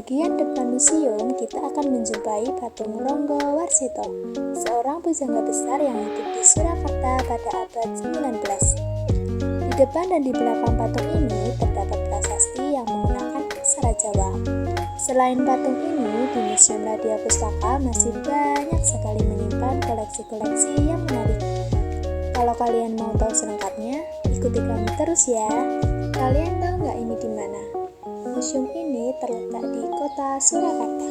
bagian depan museum, kita akan menjumpai patung Ronggo Warsito, seorang pujangga besar yang hidup di Surakarta pada abad 19. Di depan dan di belakang patung ini terdapat prasasti yang menggunakan aksara Jawa. Selain patung ini, di Museum Radia Pustaka masih banyak sekali menyimpan koleksi-koleksi yang menarik. Kalau kalian mau tahu selengkapnya, ikuti kami terus ya. Kalian tahu nggak ini di mana? Museum ini terletak di kota Surakarta,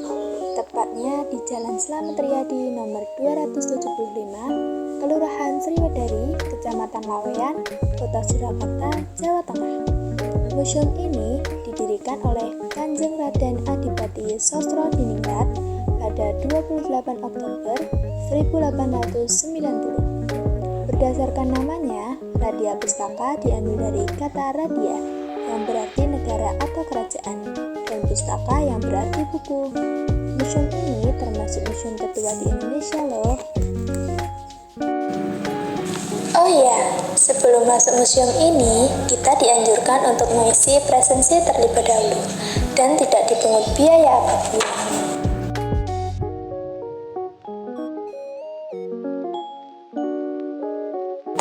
tepatnya di Jalan Slamet Riyadi nomor 275, Kelurahan Sriwedari, Kecamatan Laweyan, Kota Surakarta, Jawa Tengah. Museum ini didirikan oleh Kanjeng Raden Adipati Sosrodiningrat pada 28 Oktober 1890. Berdasarkan namanya, Radia Pustaka diambil dari kata radia yang berarti negara atau kerajaan, dan pustaka yang berarti buku. Museum ini termasuk museum tertua di Indonesia loh. Oh iya, sebelum masuk museum ini, kita dianjurkan untuk mengisi presensi terlebih dahulu dan tidak dipungut biaya apapun.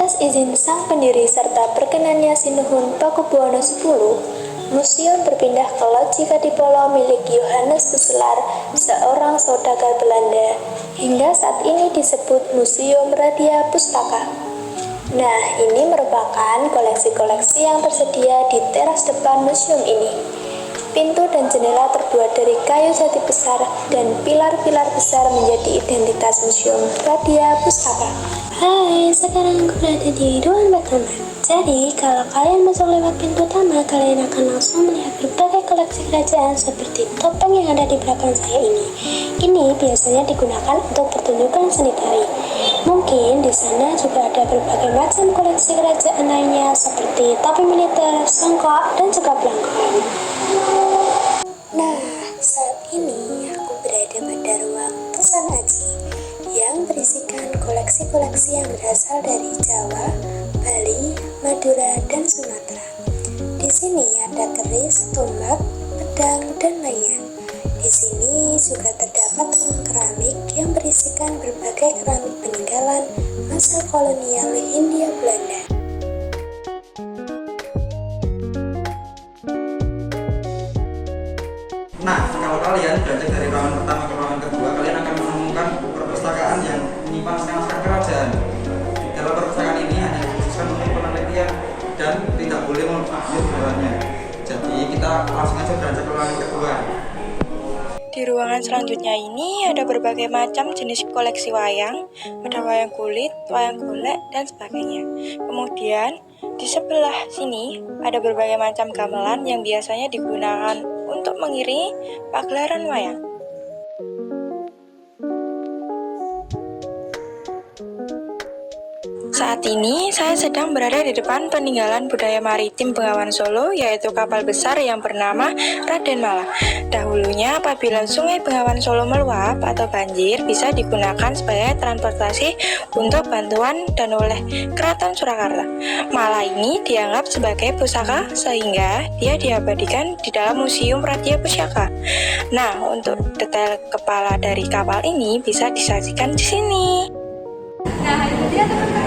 Atas izin sang pendiri serta perkenannya Sinuhun Pakubuwono X, museum berpindah ke Loji Kadipolo milik Johannes Tuselar, seorang saudagar Belanda, hingga saat ini disebut Museum Radia Pustaka. Nah, ini merupakan koleksi-koleksi yang tersedia di teras depan museum ini. Pintu dan jendela terbuat dari kayu jati besar dan pilar-pilar besar menjadi identitas Museum Radia Pustaka. Hai, sekarang aku berada di ruang pertama. Jadi, kalau kalian masuk lewat pintu utama, kalian akan langsung melihat berbagai koleksi kerajaan seperti topeng yang ada di belakang saya ini. Ini biasanya digunakan untuk pertunjukan seni tari. Mungkin di sana juga ada berbagai macam koleksi kerajaan lainnya seperti topi militer, songkok, dan juga belangkon. Nah, saat ini aku berada pada ruang Pesan Aji yang berisikan koleksi-koleksi yang berasal dari Jawa, Bali, Madura, dan Sumatera. Di sini ada keris, tombak, pedang, dan lainnya. Di sini juga terdapat ruang keramik yang berisikan berbagai keramik peninggalan masa kolonial Hindia Belanda. Nah, kalau kalian beranjak dari ruangan pertama ke ruangan kedua, kalian akan menemukan perpustakaan yang menyimpan naskah kerajaan. Dalam perpustakaan ini hanya dikhususkan untuk penelitian dan tidak boleh mempublish barangnya. Jadi kita langsung aja beranjak ke ruangan kedua. Di ruangan selanjutnya ini ada berbagai macam jenis koleksi wayang, ada wayang kulit, wayang golek, dan sebagainya. Kemudian di sebelah sini ada berbagai macam gamelan yang biasanya digunakan untuk mengiringi pagelaran wayang. Saat ini saya sedang berada di depan peninggalan budaya maritim Bengawan Solo, yaitu kapal besar yang bernama Raden Mala. Dahulunya apabila sungai Bengawan Solo meluap atau banjir, bisa digunakan sebagai transportasi untuk bantuan dan oleh Keraton Surakarta. Mala ini dianggap sebagai pusaka sehingga dia diabadikan di dalam Museum Radia Pustaka. Nah, untuk detail kepala dari kapal ini bisa disaksikan di sini. Nah, itu dia teman-teman.